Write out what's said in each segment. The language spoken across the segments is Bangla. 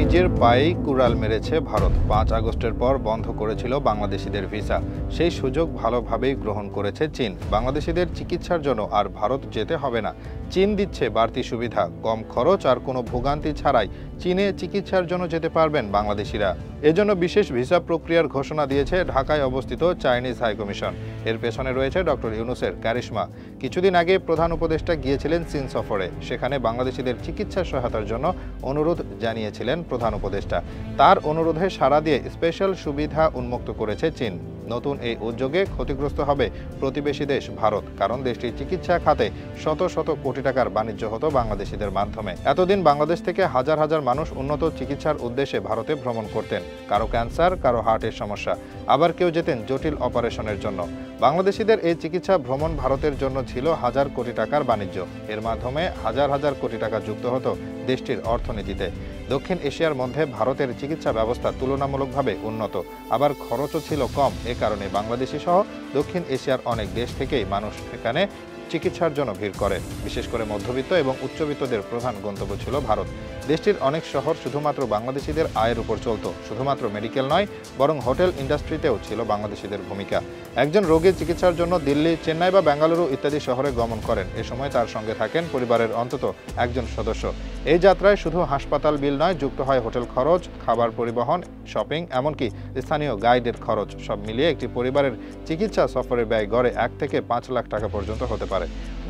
নিজের পায়েই কুড়াল মেরেছে ভারত। ৫ আগস্টের পর বন্ধ করেছিল বাংলাদেশিদের ভিসা। সেই সুযোগ ভালোভাবেই গ্রহণ করেছে চীন। বাংলাদেশিদের চিকিৎসার জন্য আর ভারত যেতে হবে না। চীন দিচ্ছে বাড়তি সুবিধা, কম খরচ আর কোনো ভোগান্তি ছাড়াই চীনে চিকিৎসার জন্য যেতে পারবেন বাংলাদেশিরা। এজন্য বিশেষ ভিসা প্রক্রিয়ার ঘোষণা দিয়েছে ঢাকায় অবস্থিত চাইনিজ হাইকমিশন। এর পেছনে রয়েছে ডক্টর ইউনূসের কারিশমা। কিছুদিন আগে প্রধান উপদেষ্টা গিয়েছিলেন চীন সফরে। সেখানে বাংলাদেশিদের চিকিৎসা সহায়তার জন্য অনুরোধ জানিয়েছিলেন প্রধান উপদেষ্টা। তার অনুরোধে সাড়া দিয়ে স্পেশাল সুবিধা উন্মুক্ত করেছে চীন। নতুন এই উদ্যোগে ক্ষতিগ্রস্ত হবে প্রতিবেশী দেশ ভারত, কারণ দেশটির চিকিৎসা খাতে শত শত কোটি টাকার বাণিজ্য হতো বাংলাদেশিদের মাধ্যমে। এতদিন বাংলাদেশ থেকে হাজার হাজার মানুষ উন্নত চিকিৎসার উদ্দেশ্যে ভারতে ভ্রমণ করতেন। কারো ক্যান্সার, কারো হার্টের সমস্যা, আবার কেউ যেতেন জটিল অপারেশনের জন্য। বাংলাদেশিদের এই চিকিৎসা ভ্রমণ ভারতের জন্য ছিল হাজার কোটি টাকার বাণিজ্য। এর মাধ্যমে হাজার হাজার কোটি টাকা যুক্ত হতো দেশটির অর্থনীতিতে। দক্ষিণ এশিয়ার মধ্যে ভারতের চিকিৎসা ব্যবস্থা তুলনামূলকভাবে উন্নত, আবার খরচও ছিল কম। এ কারণে বাংলাদেশি সহ দক্ষিণ এশিয়ার অনেক দেশ থেকেই মানুষ এখানে চিকিৎসার জন্য ভিড় করে। বিশেষ করে মধ্যবিত্ত এবং উচ্চবিত্তদের প্রধান গন্তব্য ছিল ভারত। দেশটির অনেক শহর শুধুমাত্র বাংলাদেশিদের আয়ের উপর চলত। শুধুমাত্র মেডিকেল নয়, বরং হোটেল ইন্ডাস্ট্রিতেও ছিল বাংলাদেশিদের ভূমিকা। একজন রোগীর চিকিৎসার জন্য দিল্লি, চেন্নাই বা বেঙ্গালুরু ইত্যাদি শহরে গমন করেন। এ সময় তার সঙ্গে থাকেন পরিবারের অন্তত একজন সদস্য। এই যাত্রায় শুধু হাসপাতাল বিল নয়, যুক্ত হয় হোটেল খরচ, খাবার, পরিবহন, শপিং, এমনকি স্থানীয় গাইডের খরচ। সব মিলিয়ে একটি পরিবারের চিকিৎসা সফরের ব্যয় গড়ে 1 থেকে 5 লাখ টাকা পর্যন্ত হতে পারে।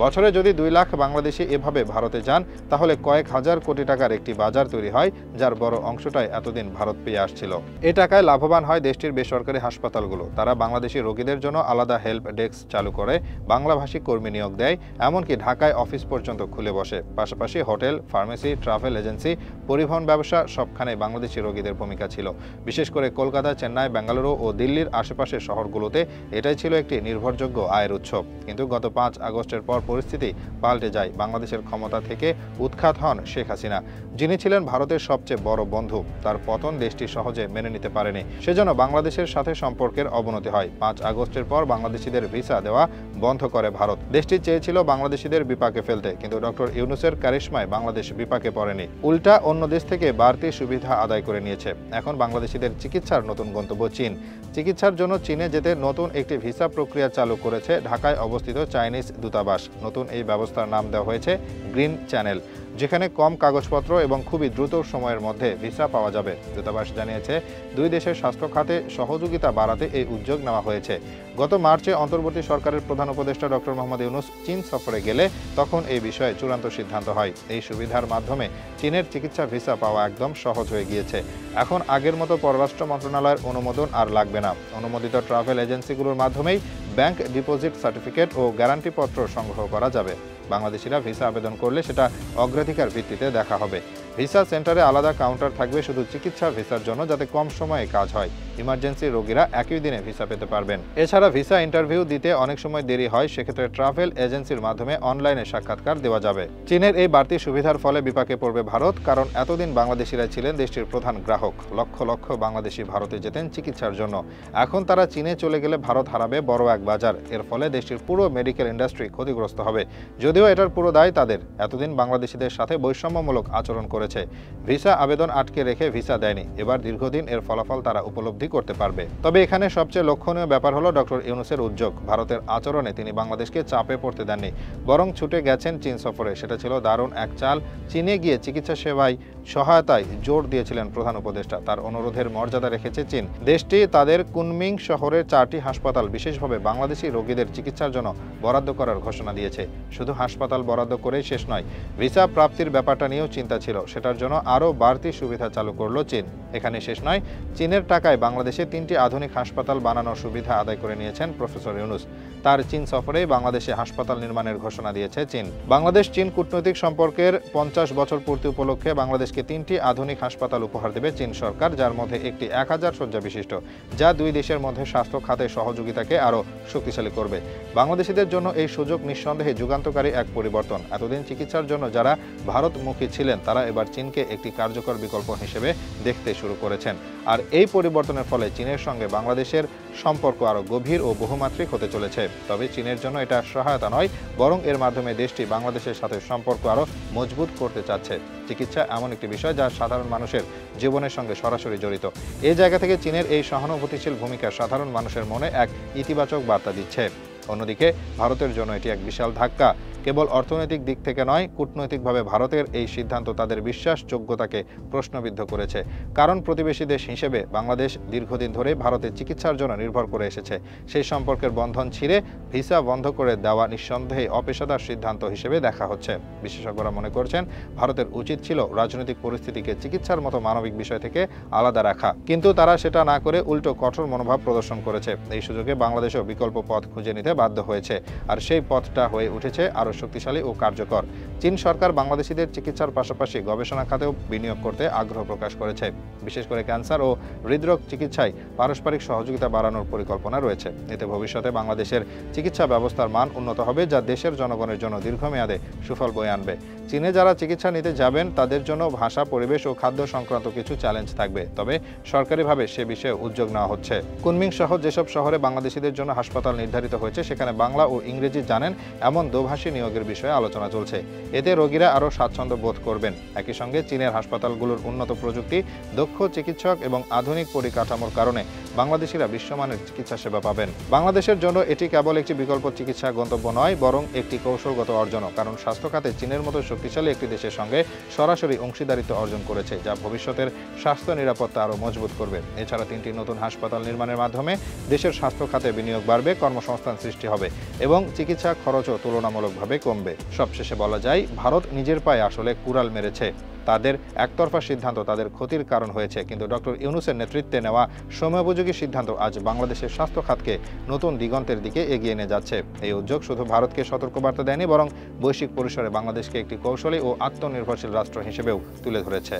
বছরে যদি 2 লাখ বাংলাদেশি এভাবে ভারতে যান, তাহলে কয়েক হাজার কোটি টাকার একটি বাজার তৈরি হয়, যার বড় অংশটাই এতদিন ভারত পেয়ে আসছিল। এ টাকায় লাভবান হয় দেশটির বেসরকারি হাসপাতালগুলো। তারা বাংলাদেশি রোগীদের জন্য আলাদা হেল্প ডেস্ক চালু করে, বাংলাভাষী কর্মী নিয়োগ দেয়, এমনকি ঢাকায় অফিস পর্যন্ত খুলে বসে। পাশাপাশি হোটেল, ফার্মেসি, ট্রাভেল এজেন্সি, পরিবহন ব্যবসা সবখানে বাংলাদেশি রোগীদের ভূমিকা ছিল। বিশেষ করে কলকাতা, চেন্নাই, বেঙ্গালুরু ও দিল্লির আশেপাশের শহরগুলোতে এটাই ছিল একটি নির্ভরযোগ্য আয়ের উৎস। কিন্তু গত 5 আগস্টের পর পরিস্থিতি পাল্টে যায়। বাংলাদেশের ক্ষমতা থেকে উৎখাত হন শেখ হাসিনা, যিনি ছিলেন ভারতের সবচেয়ে বড় বন্ধু। তার পতন দেশটি সহজে মেনে নিতে পারেনি। সেজন্য বাংলাদেশের সাথে সম্পর্কের অবনতি হয়। 5 আগস্টের পর বাংলাদেশিদের ভিসা দেওয়া বন্ধ করে ভারত। দেশটি চেয়েছিল বাংলাদেশিদের বিপাকে ফেলতে, কিন্তু ডক্টর ইউনূসের কারিশমায় বাংলাদেশ বিপাকে পড়েনি। উল্টা অন্য দেশ থেকে বাড়তি সুবিধা আদায় করে নিয়েছে। এখন বাংলাদেশিদের চিকিৎসার নতুন গন্তব্য চীন। চিকিৎসার জন্য চীনে যেতে নতুন একটি ভিসা প্রক্রিয়া চালু করেছে ঢাকায় অবস্থিত চাইনিজ দূতাবাস। নতুন এই ব্যবস্থার নাম দেওয়া হয়েছে গ্রিন চ্যানেল, যেখানে কম কাগজপত্র এবং খুবই দ্রুত সময়ের মধ্যে ভিসা পাওয়া যাবে। দূতাবাস জানিয়েছে, দুই দেশের স্বাস্থ্য খাতে সহযোগিতা বাড়াতে এই উদ্যোগ নেওয়া হয়েছে। গত মার্চে অন্তর্বর্তী সরকারের প্রধান উপদেষ্টা ডক্টর মোহাম্মদ ইউনূস চীন সফরে গেলে তখন এই বিষয়ে চূড়ান্ত সিদ্ধান্ত হয়। এই সুবিধার মাধ্যমে চীনের চিকিৎসা ভিসা পাওয়া একদম সহজ হয়ে গিয়েছে। এখন আগের মতো পররাষ্ট্র মন্ত্রণালয়ের অনুমোদন আর লাগবে না। অনুমোদিত ট্রাভেল এজেন্সিগুলোর মাধ্যমেই ব্যাংক ডিপোজিট সার্টিফিকেট ও গ্যারান্টিপত্র সংগ্রহ করা যাবে। বাংলাদেশিরা ভিসা আবেদন করলে সেটা অগ্রাধিকার ভিত্তিতে দেখা হবে। ভিসা সেন্টারে আলাদা কাউন্টার থাকবে শুধু চিকিৎসা ভিসার জন্য, যাতে কম সময়ে কাজ হয়। ইমার্জেন্সি রোগীরা একই দিনে ভিসা পেতে পারবেন। এছাড়া ভিসা ইন্টারভিউ দিতে অনেক সময় দেরি হয়, সেক্ষেত্রে ট্রাভেল এজেন্সির মাধ্যমে অনলাইনে সাক্ষাৎকার দেওয়া যাবে। চীনের এই বাড়তি সুবিধার ফলে বিপাকে পড়বে ভারত, কারণ এতদিন বাংলাদেশিরা ছিলেন দেশটির প্রধান গ্রাহক। লক্ষ লক্ষ বাংলাদেশি ভারতে যেতেন চিকিৎসার জন্য। এখন তারা চীনে চলে গেলে ভারত হারাবে বড় এক বাজার। এর ফলে দেশটির পুরো মেডিকেল ইন্ডাস্ট্রি ক্ষতিগ্রস্ত হবে। যদিও এটার পুরো দায় তাদের। এতদিন বাংলাদেশিদের সাথে বৈষম্যমূলক আচরণ করেছে, ভিসা আবেদন আটকে রেখে ভিসা দেয়নি। এবার দীর্ঘদিন এর ফলাফল তারা উপলব্ধি করতে পারবে। তবে এখানে সবচেয়ে লক্ষণীয় ব্যাপার হলো ডক্টর ইউনূসের উদ্যোগ। ভারতের আচরণে তিনি বাংলাদেশকে চাপে পড়তে দেননি, বরং ছুটে গেছেন চীন সফরে। সেটা ছিল দারুণ এক চাল। চীনে গিয়ে চিকিৎসা সেবায় সহায়তায় জোর দিয়েছিলেন প্রধান উপদেষ্টা। তার অনুরোধের মর্যাদা রেখেছে চীন। দেশটি তাদের কুনমিং শহরের 4টি হাসপাতাল বিশেষভাবে বাংলাদেশি রোগীদের চিকিৎসার জন্য বরাদ্দ করার ঘোষণা দিয়েছে। শুধু হাসপাতাল বরাদ্দ করেই শেষ নয়, ভিসা প্রাপ্তির ব্যাপারটা নিয়েও চিন্তা ছিল। সেটার জন্য আরও বাড়তি সুবিধা চালু করল চীন। এখানে শেষ নয়, চীনের টাকায় বাংলাদেশে 3টি আধুনিক হাসপাতাল বানানোর সুবিধা আদায় করে নিয়েছেন প্রফেসর ইউনূস। তার চীন সফরেই বাংলাদেশে হাসপাতাল নির্মাণের ঘোষণা দিয়েছে চীন। বাংলাদেশ চীন কূটনৈতিক সম্পর্কের 50 বছর পূর্তি উপলক্ষে বাংলাদেশকে 3টি আধুনিক হাসপাতাল উপহার দেবে চীন সরকার, যার মধ্যে একটি 1000 শয্যা বিশিষ্ট, যা দুই দেশের মধ্যে স্বাস্থ্য খাতে সহযোগিতাকে আরও শক্তিশালী করবে। বাংলাদেশিদের জন্য এই সুযোগ নিঃসন্দেহে যুগান্তকারী এক পরিবর্তন। এতদিন চিকিৎসার জন্য যারা ভারতমুখী ছিলেন, তারা এবার চীনকে একটি কার্যকর বিকল্প হিসেবে দেখতে শুরু করেছেন। আর এই পরিবর্তনের ফলে চীনের সঙ্গে বাংলাদেশের সম্পর্ক আরও গভীর ও বহুমাত্রিক হতে চলেছে। তবে চীনের জন্য এটা সহায়তা নয়, বরং এর মাধ্যমে দেশটি বাংলাদেশের সাথে সম্পর্ক আরও মজবুত করতে চাচ্ছে। চিকিৎসা এমন একটি বিষয় যা সাধারণ মানুষের জীবনের সঙ্গে সরাসরি জড়িত। এই জায়গা থেকে চীনের এই সহানুভূতিশীল ভূমিকা সাধারণ মানুষের মনে এক ইতিবাচক বার্তা দিচ্ছে। অন্যদিকে ভারতের জন্য এটি এক বিশাল ধাক্কা। কেবল অর্থনৈতিক দিক থেকে নয়, কূটনৈতিকভাবে ভারতের এই সিদ্ধান্ত তাদের বিশ্বাসযোগ্যতাকে প্রশ্নবিদ্ধ করেছে। কারণ প্রতিবেশী দেশ হিসেবে বাংলাদেশ দীর্ঘদিন ধরে ভারতের চিকিৎসার জন্য নির্ভর করে এসেছে। সেই সম্পর্কের বন্ধন ছিঁড়ে ভিসা বন্ধ করে দেওয়া নিঃসন্দেহে অপেশাদার সিদ্ধান্ত হিসেবে দেখা হচ্ছে। বিশেষজ্ঞরা মনে করছেন, ভারতের উচিত ছিল রাজনৈতিক পরিস্থিতিকে চিকিৎসার মতো মানবিক বিষয় থেকে আলাদা রাখা, কিন্তু তারা সেটা না করে উল্টো কঠোর মনোভাব প্রদর্শন করেছে। এই সুযোগে বাংলাদেশও বিকল্প পথ খুঁজে নিতে বাধ্য হয়েছে, আর সেই পথটা হয়ে উঠেছে আরও শক্তিশালী ও কার্যকর। চীন সরকার বাংলাদেশিদের চিকিৎসার পাশাপাশি গবেষণা খাতেও বিনিয়োগ করতে আগ্রহ প্রকাশ করেছে। বিশেষ করে ক্যান্সার ও হৃদরোগ চিকিৎসায় পারস্পরিক সহযোগিতা বাড়ানোর পরিকল্পনা রয়েছে। এতে ভবিষ্যতে বাংলাদেশের চিকিৎসা ব্যবস্থার মান উন্নত হবে, যা দেশের জনগণের জন্য দীর্ঘমেয়াদে সুফল বয়ে আনবে। চীনে যারা চিকিৎসা নিতে যাবেন তাদের জন্য ভাষা, পরিবেশ ও খাদ্য সংক্রান্ত কিছু চ্যালেঞ্জ থাকবে, তবে সরকারিভাবে সে বিষয়ে উদ্যোগ নেওয়া হচ্ছে। কুনমিং সহ যেসব শহরে বাংলাদেশিদের জন্য হাসপাতাল নির্ধারিত হয়েছে, সেখানে বাংলা ও ইংরেজি জানেন এমন দোভাষী নিয়োগের বিষয়ে আলোচনা চলছে। এতে রোগীরা আরও স্বাচ্ছন্দ্য বোধ করবেন। একই সঙ্গে চীনের হাসপাতালগুলোর উন্নত প্রযুক্তি, দক্ষ চিকিৎসক এবং আধুনিক পরিকাঠামোর কারণে বাংলাদেশিরা বিশ্বমানের চিকিৎসা সেবা পাবেন। বাংলাদেশের জন্য এটি কেবল একটি বিকল্প চিকিৎসা গন্তব্য নয়, বরং একটি কৌশলগত অর্জনও। কারণ স্বাস্থ্য খাতে চীনের মতো শক্তিশালী একটি দেশের সঙ্গে সরাসরি অংশীদারিত্ব অর্জন করেছে, যা ভবিষ্যতের স্বাস্থ্য নিরাপত্তা আরও মজবুত করবে। এছাড়া 3টি নতুন হাসপাতাল নির্মাণের মাধ্যমে দেশের স্বাস্থ্য খাতে বিনিয়োগ বাড়বে, কর্মসংস্থান সৃষ্টি হবে এবং চিকিৎসা খরচও তুলনামূলকভাবে কমবে। সবশেষে বলা যায়, ভারত নিজের পায়ে আসলে কুড়াল মেরেছে। তাদের একতরফা সিদ্ধান্ত তাদের ক্ষতির কারণ হয়েছে, কিন্তু ডক্টর ইউনূসের নেতৃত্বে নেওয়া সময়োপযোগী সিদ্ধান্ত আজ বাংলাদেশের স্বাস্থ্য খাতকে নতুন দিগন্তের দিকে এগিয়ে নিয়ে যাচ্ছে। এই উদ্যোগ শুধু ভারতকে সতর্কবার্তা দেয়নি, বরং বৈশ্বিক পরিসরে বাংলাদেশকে একটি কৌশলী ও আত্মনির্ভরশীল রাষ্ট্র হিসেবেও তুলে ধরেছে।